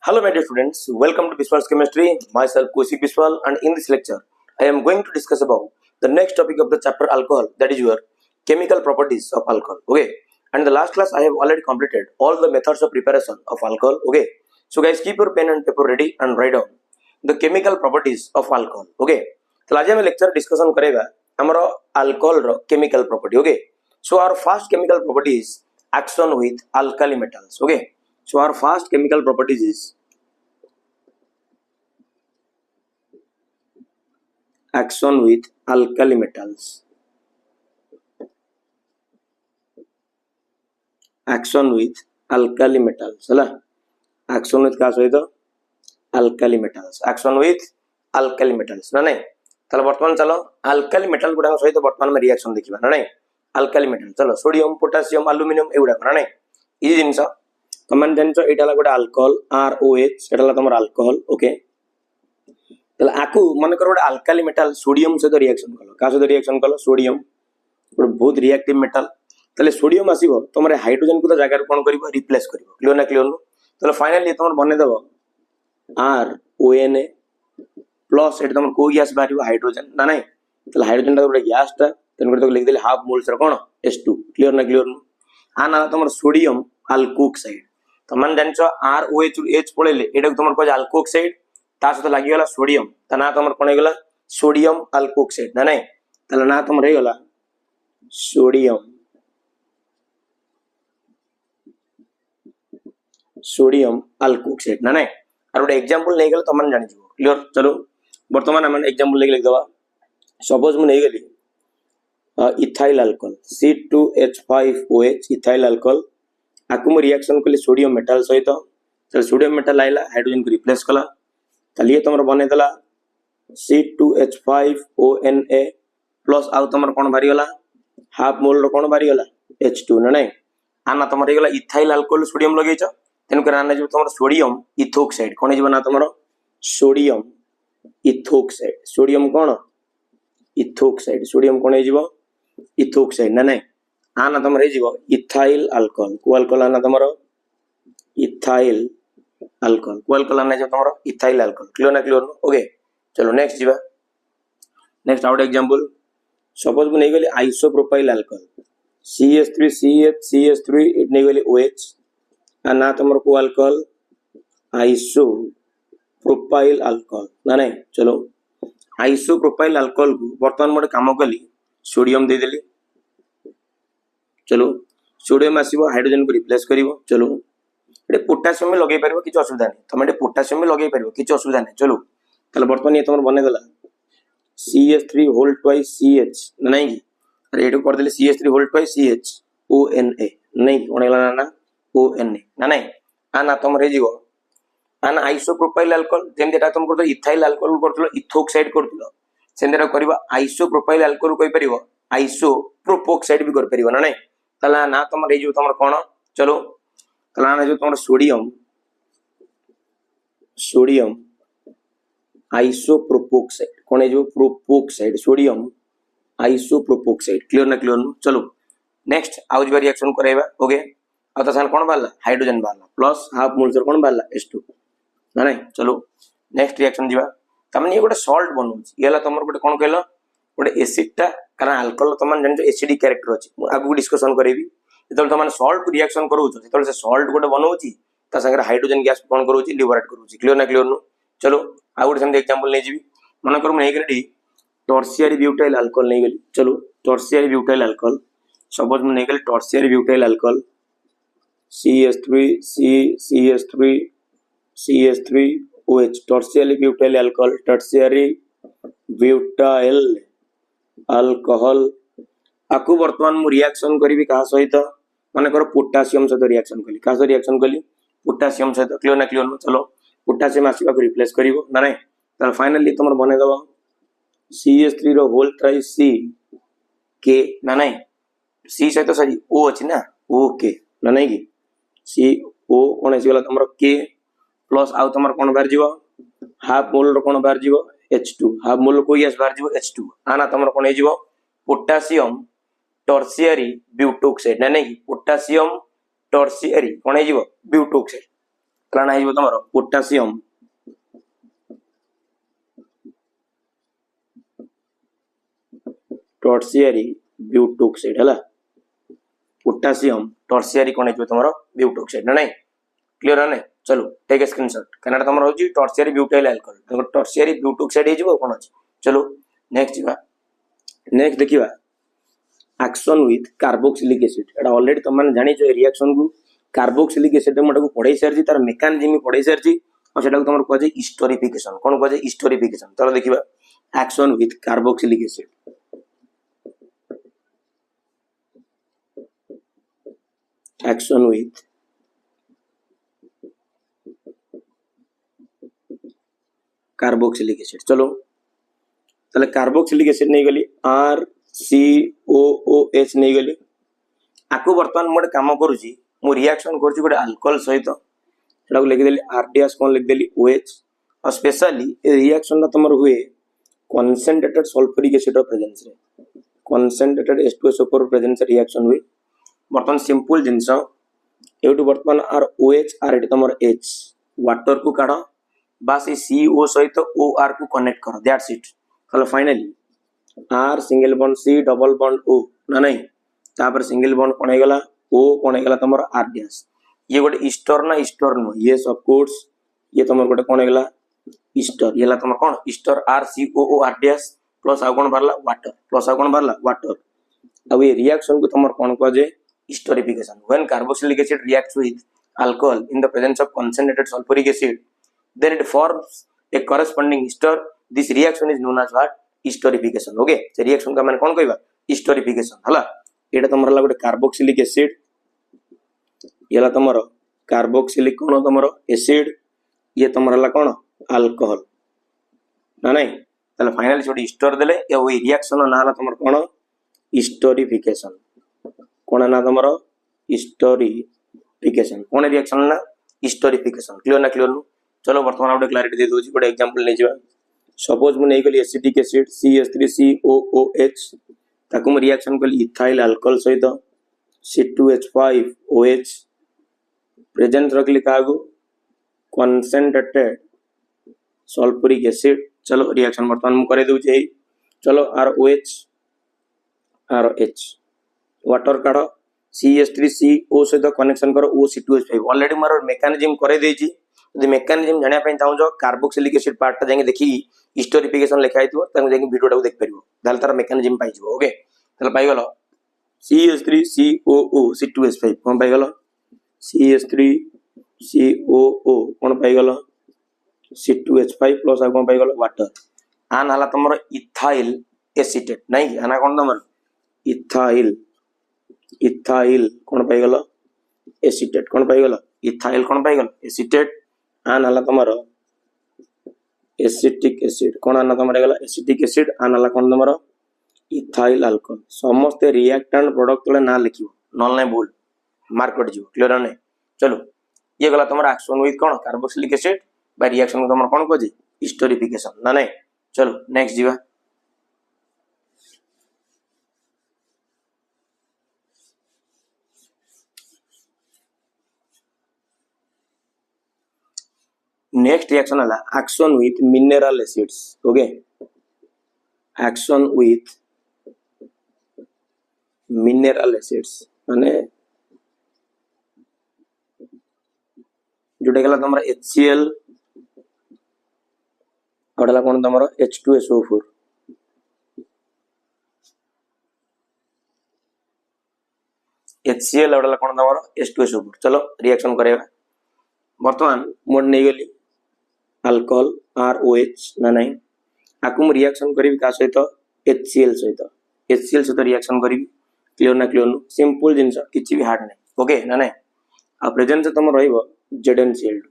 Hello, my dear students. Welcome to Biswal's Chemistry. Myself, Kaushik Biswal, and in this lecture, I am going to discuss about the next topic of the chapter alcohol, that is your chemical properties of alcohol. Okay. And the last class, I have already completed all the methods of preparation of alcohol. Okay. So, guys, keep your pen and paper ready and write down the chemical properties of alcohol. Okay. तो आज हम lecture discussion करेगा हमारा alcohol row chemical property. Okay. So, our first chemical property is action with alkali metals. Okay. So our first chemical properties is action with alkali metals. Action with alkali metals. Hala. Action with क्या सहित alkali metals. Action with alkali metals. ना नहीं. चलो वर्तमान चलो alkali metal गुड़ा सहित वर्तमान में reaction देखिबा ना नहीं. Alkali metal. चलो सोडियम, पोटेशियम, एल्युमिनियम एगुड़ा ना नहीं. ये जिनिस तमन जानछो एटाला गोटे अल्कोहल ROH एटाला तमर अल्कोहल ओके तले आकु मन कर गोटे अल्काली मेटल सोडियम सहित रिएक्शन कलो का सहित रिएक्शन कलो सोडियम गोटे बहुत रिएक्टिव मेटल तले सोडियम आसीबो तमरे हाइड्रोजन को जगह रे कोन करिवो रिप्लेस करिवो क्लियर ना क्लियर नो तले फाइनली तमर बने देबो RONA प्लस एटा तमर को गैस बारिवो हाइड्रोजन ना नहीं तले हाइड्रोजन ता गोटे गैस ता तन गोटे लिख देले हाफ मोल्स रे कोन H2 क्लियर ना क्लियर नो आना तमर सोडियम अल्कोक्साइड तमन जानछो ROH H पळेले एटा तमर को अल्कोक्साइड ता सहित लागि गला सोडियम ता ना तमर कोन गला सोडियम अल्कोक्साइड ना नहीं तले ना तमर हे गला सोडियम अल्कोक्साइड ना नहीं और गोटे एग्जांपल नै गेल तमन जानि जिवो क्लियर चलो वर्तमान हम एग्जांपल लिख दवा सपोज मु नै गेली ethyl alcohol C2H5OH ethyl alcohol आकु रिएक्शन कले सोडियम मेटल सहित तो सोडियम मेटल आइला हाइड्रोजन को रिप्लेस कला तलिए तमर बने देला C2H5ONA प्लस आउ तमर कोन भारी गला हाफ मोल रो कोन भारी गला H2 न नै आना तमर हे गला इथाइल अल्कोहल सोडियम लगेछ तेन कर आना जे तमर सोडियम इथोक्साइड कोन जेबना तमर सोडियम इथोक्साइड सोडियम कोन इथोक्साइड सोडियम कोन हे जीवो इथोक्साइड न नै आना तमर हे जीवो इथाइल अल्कोहल को अल्कोहल आना तमर इथाइल अल्कोहल को अल्कोहल आना जे तमर इथाइल अल्कोहल क्लियर ना क्लियर ओके चलो नेक्स्ट जीवा नेक्स्ट आउट एग्जांपल सपोज मु नै गेली आइसोप्रोपाइल अल्कोहल CH3CH3 इट नै गेली OH आना तमर को अल्कोहल आइसोप्रोपाइल अल्कोहल ना नहीं चलो आइसोप्रोपाइल अल्कोहल को वर्तमान मोटे काम कली सोडियम दे देली चलो सोडियम आसीबो हाइड्रोजन को रिप्लेस करिवो चलो एटे पोटेशियम में लगे परबो किछ असुविधा नै तमे एटे पोटेशियम में लगे परबो किछ असुविधा नै चलो तले वर्तमान ये तमर बने देला CH3 होल ट्वाइस CH नै की अरे एटो कर देले CH3 whole twice CH ONA नै कोनेला ना ONA ना नै आना तमर हे जीवो आना आइसोप्रोपाइल अल्कोहल जेम जेटा तुम करतो इथाइल अल्कोहल करतलो इथोक्साइड करतलो सेंदेरा करबा आइसोप्रोपाइल अल्कोहल कोइ परिबो आइसोप्रोपोक्साइड भी कर परिबो ना नै तला ना तमर हे जीवो तमर कोन चलो तला ना जो तमर सोडियम आइसोप्रोपोक्साइड कोन हे जो प्रोपोक्साइड सोडियम आइसोप्रोपोक्साइड क्लियर ना क्लियर नो चलो नेक्स्ट आउज बार रिएक्शन करेबा ओके आ त सान कोन बारला हाइड्रोजन बारला प्लस हाफ मोल सर कोन बारला H2 ना नहीं चलो नेक्स्ट रिएक्शन जीवा तमन ये गोटे सॉल्ट बनउछ येला तमर गोटे कोन कहलो गोटे एसिड ता कारण अल्कोहल तमन जानजो एसिडिक कैरेक्टर अछि आगु डिस्कशन करेबी जतल तमन सॉल्ट को रिएक्शन करूछ जतल से सॉल्ट गोटे बनउछि ता संगे हाइड्रोजन गैस कोन करूछि लिबरेट करूछि क्लियर ना क्लियर नो चलो आ गोटे सम एग्जांपल नै जीवी मन कर नै गेली टर्शियरी ब्यूटाइल अल्कोहल नै गेली चलो टर्शियरी ब्यूटाइल अल्कोहल सपोज नै गेली tertiary butyl alcohol CH3OH tertiary butyl alcohol आकु वर्तमान मु रिएक्शन करबी का सहित माने कर पोटेशियम सहित रिएक्शन कली का सहित रिएक्शन कली पोटेशियम सहित क्लियर ना क्लियर नो चलो पोटेशियम आसीबा को रिप्लेस करिवो ना नहीं त फाइनली तमर बने दबो CH3 रो होल ट्राइस C K ना नहीं C सहित सॉरी O अछि ना OK ना नहीं की CO कोन आसी गला तमर K प्लस आउ तमर कोन बार जीवो हाफ मोल रो कोन बार जीवो H2 हाफ मोल को गैस बार जीवो H2 आना तमर कोन हे जीवो पोटेशियम टर्शियरी ब्यूटोक्साइड ना नहीं पोटेशियम टर्शियरी कोन हे जीवो ब्यूटोक्साइड ताला ना आइबो तमरो पोटासियम टर्शियरी ब्यूटोक्साइड हला पोटासियम टर्शियरी कोन आइबो तमरो ब्यूटोक्साइड ना नहीं क्लियर है ना चलो टेक ए स्क्रीनशॉट कनाडा तमरो होजी टर्शियरी ब्यूटाइल अल्कोहल तो टर्शियरी ब्यूटोक्साइड हे जिवो कोन अछि चलो नेक्स्ट जिवा नेक्स्ट देखिबा एक्शन विथ कार्बोक्सिलिक एसिड एटा ऑलरेडी तुम माने जानि जो रिएक्शन को कार्बोक्सिलिक एसिड मटा को पढाई सारजी तार मेकानिज्म पढाई सारजी और सेटा को तमरो कहजे हिस्टोरिफिकेशन कोन कहजे हिस्टोरिफिकेशन चलो देखिबा action with carboxylic acid action with carboxylic acid चलो ताले कार्बोक्सिलिक एसिड नहीं गली RCOOH नहीं गली आकु वर्तमान मोटे काम करूची मो रिएक्शन करूची गोटे अल्कोहल सहित सेटा को लिखि देली RDS कोन लिखि देली OH और स्पेशली ए रिएक्शन ना तमर हुए कंसंट्रेटेड सल्फ्यूरिक एसिड रो प्रेजेंस रे कंसंट्रेटेड H2SO4 प्रेजेंस रिएक्शन हुए वर्तमान सिंपल जिंस एटू वर्तमान ROH आर एटी तमर H वाटर को काढ बस ए CO सहित OR को कनेक्ट करो दैट्स इट चलो finally R single bond C double bond O ना नहीं तापर सिंगल बॉन्ड कोन हेगला O कोन हेगला तमर RDS ये गोटे ईस्टर ना ईस्टर नो यस ऑफ कोर्स ये तमर गोटे कोन हेगला ईस्टर येला तमर कोन ईस्टर RCOORDS प्लस आ कोन भरला वाटर प्लस आ कोन भरला वाटर अब ये रिएक्शन को तमर कोन कहजे esterification when carboxylic acid reacts with alcohol in the presence of concentrated sulfuric acid then it forms a corresponding ester this reaction is known as what esterification okay से रिएक्शन का माने कोन कहबा हिस्टोरिफिकेशन हला एटा तमरा गोटे कार्बोक्सिलिक एसिड येला तमरो carboxylic कोन तमरो acid ये तमरा कोन alcohol ना नहीं तले फाइनली छोटी स्टोर देले ए ओई रिएक्शन ना ला तमरो कोन हिस्टोरिफिकेशन कोन ना तमरो हिस्टोरिफिकेशन कोन रिएक्शन ना हिस्टोरिफिकेशन क्लियर ना क्लियर नु चलो वर्तमान आपडे क्लैरिटी दे दोजी गोटे एग्जांपल नै जिबा सपोज मु नै गली एसिटिक एसिड CH3COOH ताकू मु रिएक्शन कली इथाइल अल्कोहल सहित C2H5OH प्रेजेंट रखली कागु कंसंट्रेटेड सल्फ्यूरिक एसिड चलो रिएक्शन वर्तमान मु करे दोची चलो ROH RH वाटर काढो CH3CO सहित कनेक्शन करो OC2H5 ऑलरेडी मारो मेकानिज्म करे देची यदि मेकानिज्म जानिया पई चाहू कार्बोक्सिलिक एसिड पार्ट ता जाके देखि हिस्टोरिफिकेशन लिखा हितो ताको जाके वीडियो टाको देख परिबो दाल तार मेकानिज्म पाइ जबो ओके तले पाइ गेलो CH3COO C2H5 कोन पाइ गेलो CH3COO कोन पाइ गेलो C2H5 प्लस आ कोन पाइ गेलो वाटर आन हला तमरो इथाइल एसिटेट नहीं आना कोन तमरो इथाइल इथाइल कोन पाइ गेलो एसिटेट कोन पाइ गेलो इथाइल कोन पाइ गेलो एसिटेट आन हला तमरो एसिटिक एसिड कोन आना तमरो गेला एसिटिक एसिड आन हला कोन तमरो इथाइल अल्कोहल समस्त रिएक्टेंट प्रोडक्ट ले ना लिखियो नॉन नै भूल मार्क कर जिवो क्लियर नै चलो ये गला तमरो एक्शन विथ कोन कार्बोक्सिलिक एसिड बाय रिएक्शन को तमरो कोन को जे हिस्टोरिफिकेशन ना नै चलो नेक्स्ट जिवा नेक्स्ट रिएक्शन हला action with mineral acids okay action with mineral acids माने जोटा गला तमरा HCl अडला कोन तमरा H2SO4 HCl अडला कोन तमरा H2SO4 चलो रिएक्शन करेबा वर्तमान मोड नै गली अल्कोहल ROH ना नहीं आकु मु रिएक्शन करिवि का सहित HCl सहित रिएक्शन करिवि क्लियर ना क्लियर नु सिंपल जिंस किछि भी हार्ड नै ओके ना नहीं आ प्रेजेंस तम रहइबो ZnCl2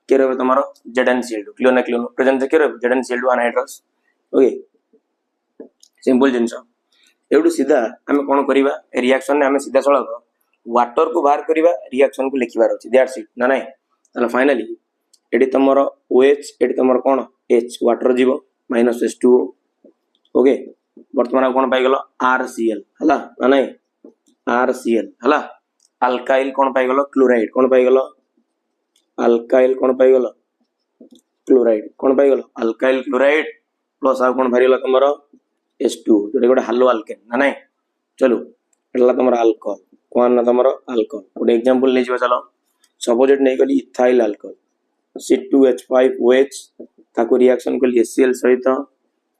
के रहबो तमरो ZnCl2 क्लियर ना क्लियर नु प्रेजेंस के रहबो ZnCl2 अनहाइड्रस ओके सिंपल जिंस एडू सीधा हमें कोन करिवा रिएक्शन ने हमें सीधा सळग वाटर को बाहर करिवा रिएक्शन को लिखिबार अछि दैट्स इट ना नहीं तले फाइनली एडी तमरो OH एडी तमरो कोन H वाटर जीवो -H2O ओके वर्तमान कोन पाइ गेलो RCl हला ना नहीं RCl हला अल्काइल कोन पाइ गेलो क्लोराइड कोन पाइ गेलो अल्काइल कौन पाइगल क्लोराइड कौन पाइगल अल्काइल क्लोराइड प्लस आउ कौन बाहरी तुम H2 जोटा गोटे हालो आल्केन ना नहीं चलो एटा तुम अल्कोहल कौन ना तुम अल्कोहल गोटे एग्जांपल नहीं चलो सपोज एट नहीं गली इथाइल अल्कोहल C2H5OH ताको रिएक्शन कली HCl सहित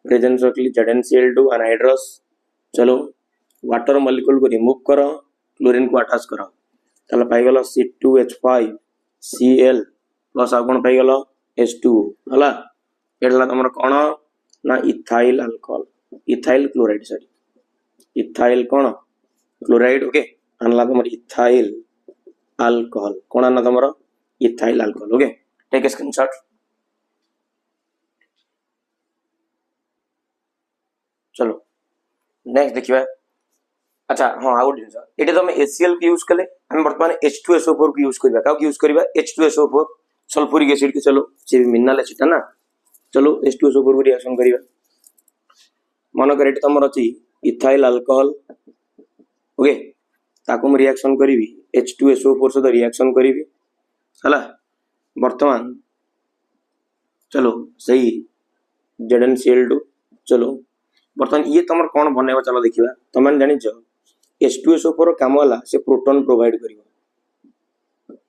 प्रेजेंस रखली ZnCl2 अनहाइड्रस चलो वाटर मॉलिक्यूल को रिमूव करो क्लोरीन को अटैच करो ताले पाइगल C2H5Cl प्लस आ कोन पाइगल H2 हला एडला तमर कोन ना ethyl alcohol ethyl chloride sorry ethyl कोन क्लोराइड ओके अनला तमर इथाइल अल्कोहल कोन ना तमर ethyl alcohol okay take a screenshot चलो नेक्स्ट देखिबा अच्छा हाँ आउट जिंस एटे तो हम HCl के यूज कले हम वर्तमान H2SO4 को यूज करबा का यूज करबा H2SO4 सल्फ्यूरिक एसिड के चलो से मिनरल एसिड है ना चलो H2SO4 को रिएक्शन करबा मन कर एटे तमर अछि इथाइल अल्कोहल ओके ताको हम रिएक्शन करबी H2SO4 से रिएक्शन करबी हला वर्तमान चलो सही ZnCl2 चलो वर्तमान ये तमर कौन बनेबा चलो देखिबा तमन जानि छ H2SO4 काम वाला से प्रोटॉन प्रोवाइड करिवो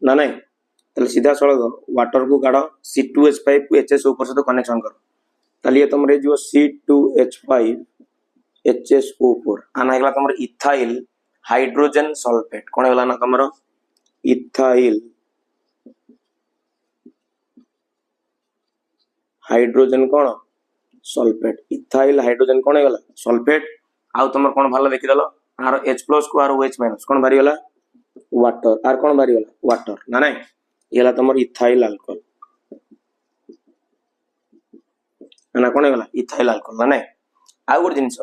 ना नहीं तले सीधा सड़क वाटर को काढ C2H5 को HSO4 से कनेक्शन कर तले ये तमरे जो C2H5 HSO4 आना हेला तमर इथाइल हाइड्रोजन सल्फेट कोन हेला ना तमर इथाइल हाइड्रोजन कोन सल्फेट इथाइल हाइड्रोजन कोन हेला सल्फेट आउ तमर कोन भाला देखि दलो आर H+ को आर OH- कोन भारी गला वाटर आर कोन भारी गला वाटर ना नहीं येला तमर इथाइल अल्कोहल ना कोन गला इथाइल अल्कोहल ना नहीं आ गुड जिंस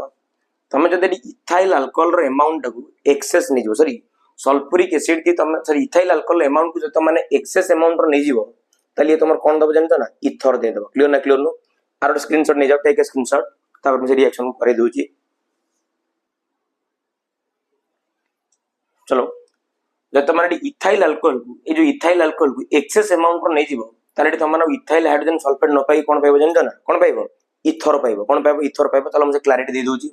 तमे जदि इथाइल अल्कोहल रो अमाउंट को एक्सेस नै जो सॉरी सल्फ्यूरिक एसिड की तमे सॉरी इथाइल अल्कोहल अमाउंट को जतो माने एक्सेस अमाउंट रो नै जीवो तले तमर कोन दबो जानतो ना इथर दे दबो क्लियर ना क्लियर नो आर स्क्रीनशॉट नै जाओ टेक ए स्क्रीनशॉट तापर मुझे रिएक्शन करे दोची चलो जब तुम्हारे इथाइल अल्कोहल को ये जो इथाइल अल्कोहल को एक्सेस अमाउंट रो नै जीवो ताले तुमने इथाइल हाइड्रोजन सल्फेट न पाई कोन पाइबो जानतो ना कोन पाइबो इथर पाइबो कोन पाइबो इथर पाइबो ताले मुझे क्लैरिटी दे दोची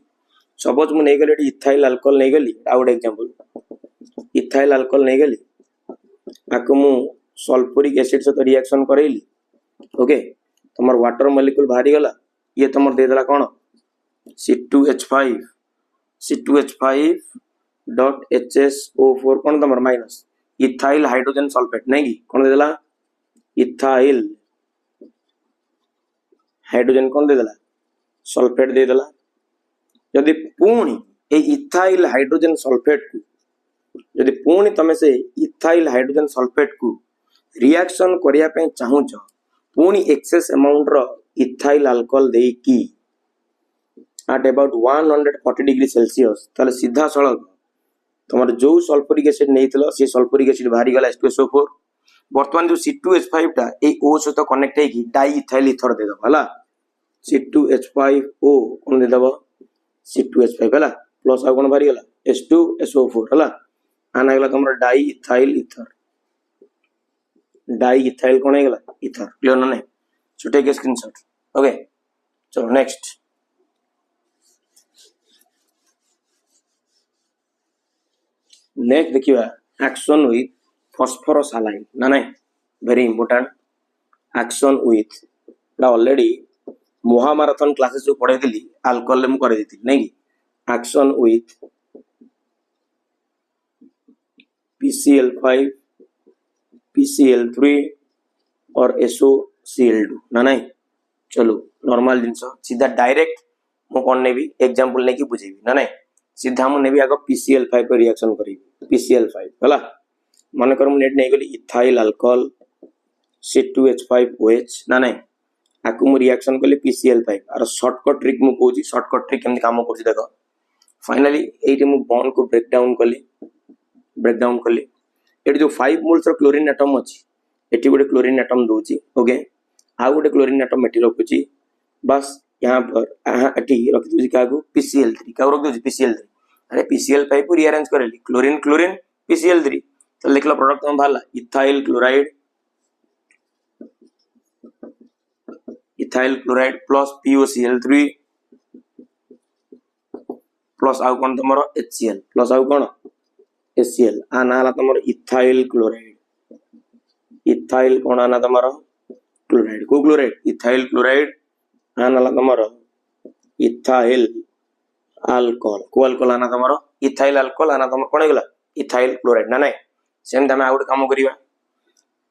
सपोज मु नै गली इथाइल अल्कोहल नै गली आउट एग्जांपल इथाइल अल्कोहल नै गली आको मु सल्फ्यूरिक एसिड से रिएक्शन करैली ओके तमर वाटर मॉलिक्यूल बाहरी गला ये तमर दे देला कोन C2H5 डॉट HSO4 कोन तमर माइनस इथाइल हाइड्रोजन सल्फेट नै की कोन दे देला इथाइल हाइड्रोजन कोन दे देला सल्फेट दे देला यदि पूर्ण ए इथाइल हाइड्रोजन सल्फेट को यदि पूर्ण तमे से इथाइल हाइड्रोजन सल्फेट को रिएक्शन करिया पे चाहू छ पूर्ण एक्सेस अमाउंट रो इथाइल अल्कोहल दे की at about 140 डिग्री सेल्सियस ताले सीधा सड़क तमर जो सल्फ्यूरिक एसिड नेइतलो से सल्फ्यूरिक एसिड बाहरी गला H2SO4 वर्तमान जो C2H5 टा ए O सहित कनेक्ट है कि डाई इथाइल ईथर दे दबो हला C2H5O कोन दे दबो C2H5 हला प्लस आ कोन बाहरी गला H2SO4 हला आना गला तमर डाई इथाइल कोन है गला ईथर क्लियर ना नहीं so take a screenshot okay चलो नेक्स्ट नेक्स्ट देखिबा एक्शन विथ फॉस्फोरस हालाइड ना नहीं very important action with the already महामाराथन क्लासेस जो पढ़े दिली अल्कोहल में करे देती नहीं एक्शन विथ PCl5 PCl3 और SOCl2 ना नहीं चलो नॉर्मल जिंस सीधा डायरेक्ट मो कोन ने भी एग्जांपल ने की बुझेबी ना नहीं सीधा मु ने भी आगो PCl5 पर रिएक्शन करी PCl5 हला मन कर मु नेट नै गली इथाइल अल्कोहल C2H5OH ना नहीं आकु मु रिएक्शन कले PCl5 और शॉर्टकट ट्रिक मु कहूची शॉर्टकट ट्रिक केमति काम करछि देखो फाइनली एटे मु बॉन्ड को ब्रेक डाउन कली एटी जो 5 मोल्स रो क्लोरीन एटम अछि एटी गोटे क्लोरीन एटम दोची ओके आ गोटे क्लोरीन एटम एटी रखुची बस यहाँ पर एटी रख दोची कागु PCl3 का रख दोची PCl3 अरे PCl5 को रीअरेंज करेली क्लोरीन PCl3 तो लिखलो प्रोडक्ट हम भाला ethyl chloride ethyl chloride plus POCl3 plus आउ कौन तुम HCl प्लस आउ कौन HCl आ ना तुम इथाइल क्लोराइड इथाइल कौन आना तुम क्लोराइड को क्लोराइड इथाइल क्लोराइड आ ना तुम इथाइल अल्कोहल को अल्कोहल आना तुम इथाइल अल्कोहल आना तुम कौन होगा इथाइल क्लोराइड ना ना सेमती आम आउट कम करवा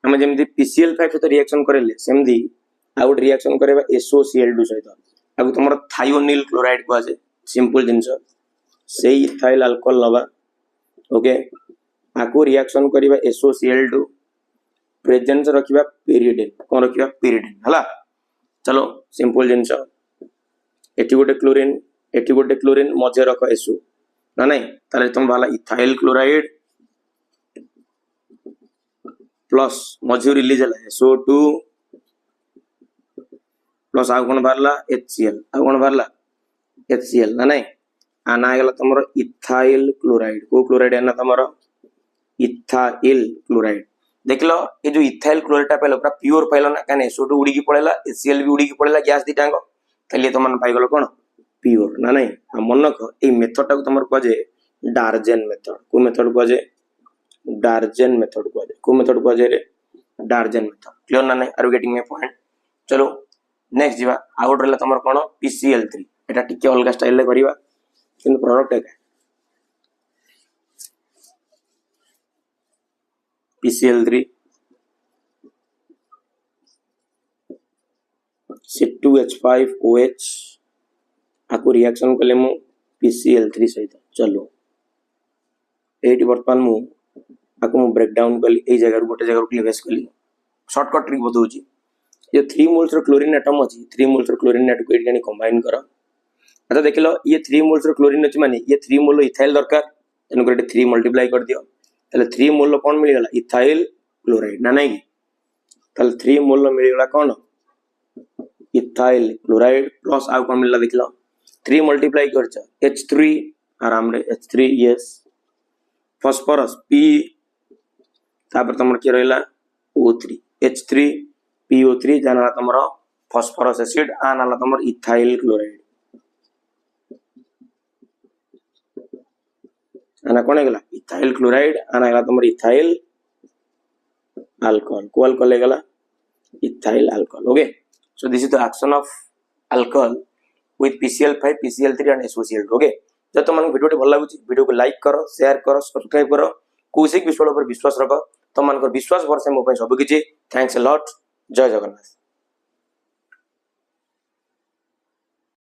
आम जमी PCl5 सहित रिएक्शन करेले सेमती आउट रिएक्शन करवा SOCl2 सहित आगु तुम थायोनिल क्लोराइड कहुए सिंपल जिनस से इथाइल अल्कोहल नवा ओके आकु रिएक्शन करवा SOCl2 प्रेजेंस रखिबा पेरिडेन कौन रखिबा पेरिडेन हला चलो सिंपल जिनस एटी गोटे क्लोरीन मजे रख SO ना नहीं ताले तुम वाला इथाइल क्लोराइड प्लस मझे रिलीज है SO2 प्लस आउ कौन बाहरला HCl आउ कौन बाहरला HCl ना नहीं आना गला तुम इथाइल क्लोराइड को क्लोराइड है ना तुम इथाइल क्लोराइड देख लो ये जो इथाइल क्लोराइड पाइल पूरा प्योर पाइल ना कहीं SO2 उड़ी पड़ेगा HCl भी उड़ी पड़ेगा गैस दीटांग ताले तुम पाइगल कौन प्योर ना नहीं मन रख ये मेथड टाक तुम कहे डार्जेन मेथड को मेथड कहे डार्जेन मेथड कहे को मेथड कहे डार्जेन मेथड क्लियर ना नहीं आर गेटिंग माय पॉइंट चलो नेक्स्ट जीवा आउट रहला तुम कौन PCl3 एटा टिके अलग स्टाइल ले करबा किंतु प्रोडक्ट है PCl3 C2H5OH आकु रिएक्शन कले मु PCl3 सहित चलो एटी वर्तमान मु आकु मु ब्रेक डाउन कली ए जगह गोटे जगह क्लिवेस कली शॉर्टकट ट्रिक बताउची ये 3 मोल्स रो क्लोरीन एटम अछि 3 मोल्स रो क्लोरीन एटम को एटी कंबाइन करो अच्छा देख लो ये 3 मोल्स रो क्लोरीन अछि माने ये 3 मोल इथाइल दरकार एनु को 3 मल्टीप्लाई कर दियो ताले 3 मोल लो कोन मिल गला इथाइल क्लोराइड ना नहीं ताले 3 मोल लो मिल गला कोन इथाइल क्लोराइड प्लस आउ कोन मिलला देख लो 3 मल्टीप्लाई करछ H3 आराम रे H3 यस फास्फोरस P तापर तमर के रहला O3 H3 PO3 जानाला तमर फास्फोरस एसिड आनाला तमर इथाइल क्लोराइड आना कोन गला इथाइल क्लोराइड आना गला तमर इथाइल अल्कोहल को अल्कोहल गला ethyl alcohol okay so this is the action of alcohol with PCl5 PCl3 and SOCl2 okay जब तुम वीडियो भल लागुची वीडियो को लाइक करो शेयर करो सब्सक्राइब करो कौशिक विश्वास पर विश्वास रखो तुम विश्वास भरसे मो सब किछि थैंक्स अ लॉट जय जगन्नाथ।